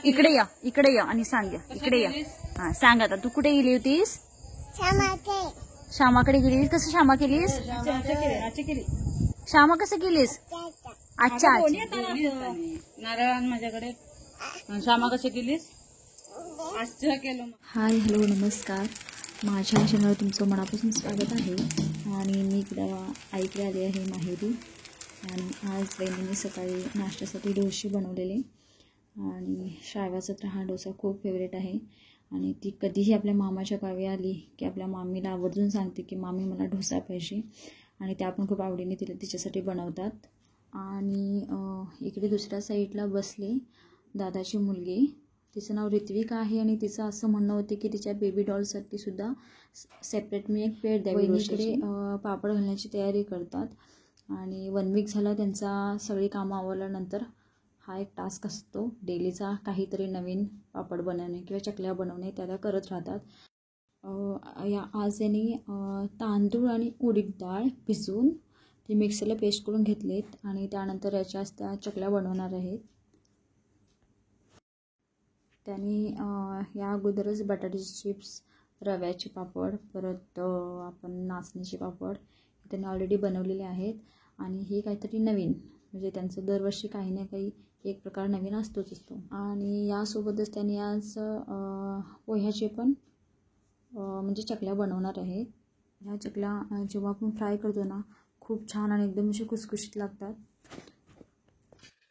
इकडे या आणि सांग. इकडे या. हा सांग आता तू कुठे गेली होतीस? श्यामाकडे गेलीस. कसं श्यामा केलीस? श्यामा कसं केलीस? अच्छा नारळ माझ्याकडे. श्यामा कशी केलीस? हाय हॅलो नमस्कार. माझ्या चॅनलवर तुमचं मनापासून स्वागत आहे. आणि मी इकडे आईकडे आले आहे माहेरी. आणि आज वहिनीने सकाळी नाश्त्यासाठी डोसे बनवलेले. आणि श्राव्याचा तर हा डोसा खूप फेवरेट आहे. आणि ती कधीही आपल्या मामाच्या गावी आली की आपल्या मामीला आवर्जून सांगते की मामी मला डोसा पाहिजे. आणि त्या पण खूप आवडीने तिच्यासाठी बनवतात. आणि इकडे दुसऱ्या साईडला बसले दादाची मुलगी. तिचं नाव ऋत्विका आहे. आणि तिचं असं म्हणणं होते की तिच्या बेबी डॉलसाठी सुद्धा सेपरेट मी एक प्लेट द्यावी. वहिनीकडे पापड घालण्याची तयारी करतात. आणि 1 वीक झाला त्यांचा सगळी कामं आवरल्यानंतर हा एक टास्क असतो डेलीचा. काहीतरी नवीन पापड बनवणे किंवा चकल्या बनवणे त्याला करत राहतात. आज यांनी तांदूळ आणि उडीद डाळ भिजवून ती मिक्सरला पेस्ट करून घेतलेत. आणि त्यानंतर याच्या त्या चकल्या बनवणार आहेत. त्यांनी या अगोदरच बटाट्याचे चिप्स, रव्याचे पापड, परत आपण नाचणीचे पापड त्यांनी ऑलरेडी बनवलेले आहेत. आणि हे काहीतरी नवीन म्हणजे त्यांचं दरवर्षी काही ना काही एक प्रकार नवीन असतोच असतो. आणि यासोबतच त्यांनी आज पोह्याचे पण म्हणजे चकल्या बनवणार आहेत. ह्या चकल्या जेव्हा आपण फ्राय करतो ना खूप छान आणि एकदम असे खुसखुशीत लागतात.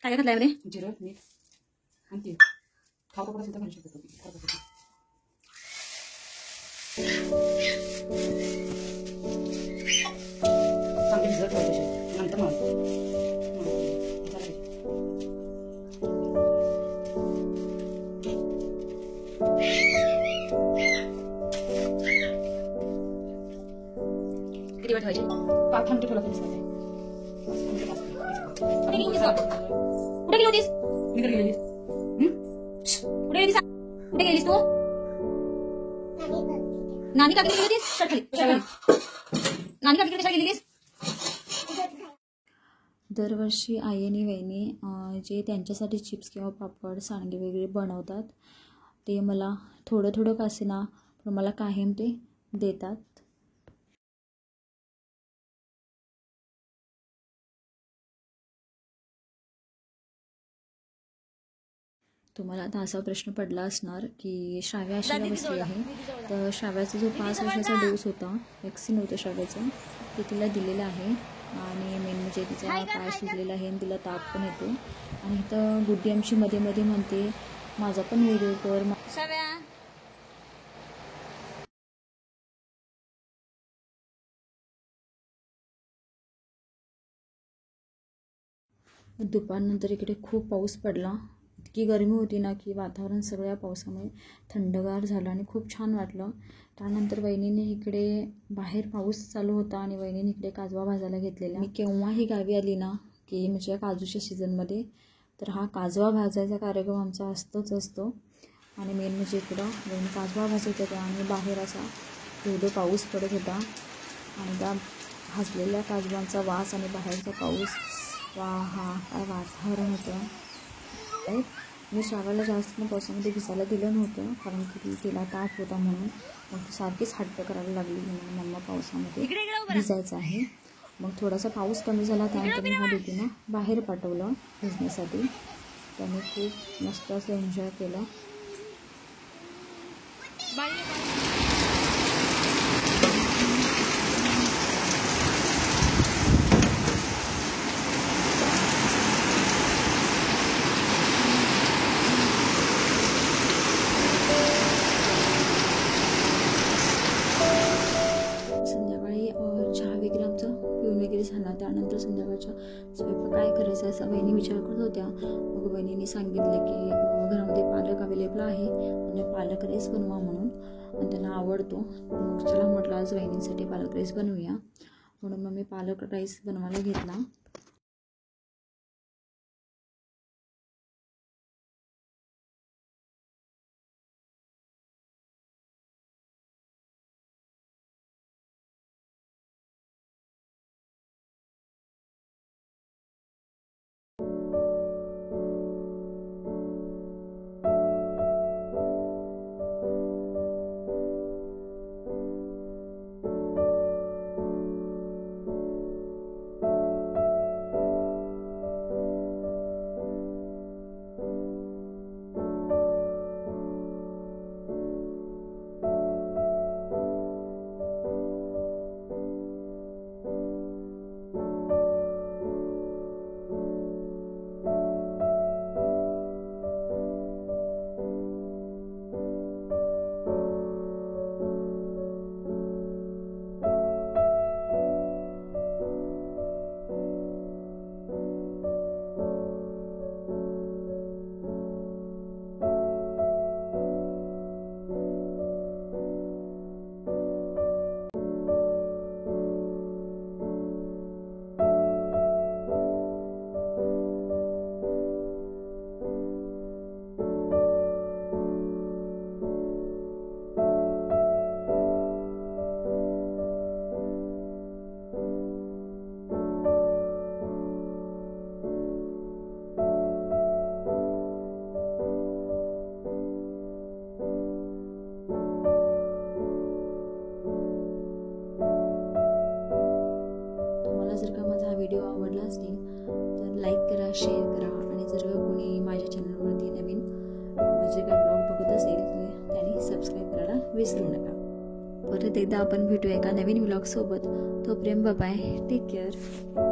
काय घातलं रे? जिरं, मीठ आणि तीळ. खाऊ सुद्धा घालू शकतो. चांगली भिजत ठेवायची नंतर मग किती वेळ ठेवायची? 5 मिनिटं ठेवलं तरी चालेल. कुठे गेली होतीस? मी घरी गेली. कुठे गेलीस तू? नानी काकी गेली होतीस? नानी काकी कशाला गेलीस? दरवर्षी आई आणि वहिनी जे त्यांच्यासाठी चिप्स किंवा पापड सांडगे वगैरे बनवतात ते मला थोडं का असेना पण मला कायम ते देतात. तुम्हाला आता असा प्रश्न पडला असणार की श्राव्या अशी बसली आहे. तर श्राव्याचा जो 5 वर्षाचा डोस होता वॅक्सिन होतं श्राव्याचं ते तिला दिलेलं आहे. आणि मेन म्हणजे तिचा पाय सुजलेला आहे आणि तिला ताप पण येतो. आणि इथं गुड्डी आमची मध्ये मध्ये म्हणते माझा पण व्हिडिओ कर. दुपारनंतर इकडे खूप पाऊस पडला. इतकी गरमी होती ना की वातावरण सगळ्या पावसामुळे थंडगार झालं आणि खूप छान वाटलं. त्यानंतर वहिनीने इकडे बाहेर पाऊस चालू होता आणि वहिनीने इकडे काजवा भाजायला घेतलेला. मी केव्हाही गावी आली ना की म्हणजे काजूच्या सीझनमध्ये तर हा काजवा भाजायचा कार्यक्रम आमचा असतोच असतो. आणि मेन म्हणजे इकडं वहिनी काजवा भाजत होत्या आणि बाहेर असा धोधो पाऊस पडत होता. आणि त्या भाजलेल्या काजवांचा वास आणि बाहेरचा पाऊस वा हा काय वातावरण होतं. मी श्राव्याला जास्त पावसामध्ये भिजायला दिलं नव्हतं कारण की तिला ताप होता म्हणून. मग ती सारखीच हट्ट करायला लागली म्हणून मम्मा पावसामध्ये भिजायचं आहे. मग थोडासा पाऊस कमी झाला त्यानंतर मी ह्या दोघींना बाहेर पाठवलं भिजण्यासाठी. त्याने खूप मस्त असं एन्जॉय केलं. चहा वगैरे आमचं पिऊन वगैरे झाला. त्यानंतर संध्याकाळच्या स्वयंपाक काय करायचं असा वहिनी विचार करत होत्या. मग वहिनीने सांगितलं की घरामध्ये पालक अवेलेबल आहे आणि पालक राईस बनवा म्हणून. आणि त्यांना आवडतो. मग चला म्हटलं आज वहिनींसाठी पालक राईस बनवूया म्हणून मग मी पालक राईस बनवायला घेतला. जर का माझा हा व्हिडिओ आवडला असेल तर लाईक करा, शेअर करा आणि जर का कोणी माझ्या चॅनलवरती नवीन म्हणजे काय ब्लॉग बघत असेल तर त्यांनी सबस्क्राईब करायला विसरू नका. परत एकदा आपण भेटूया एका नवीन व्लॉगसोबत. तोपर्यंत बाय, टेक केअर.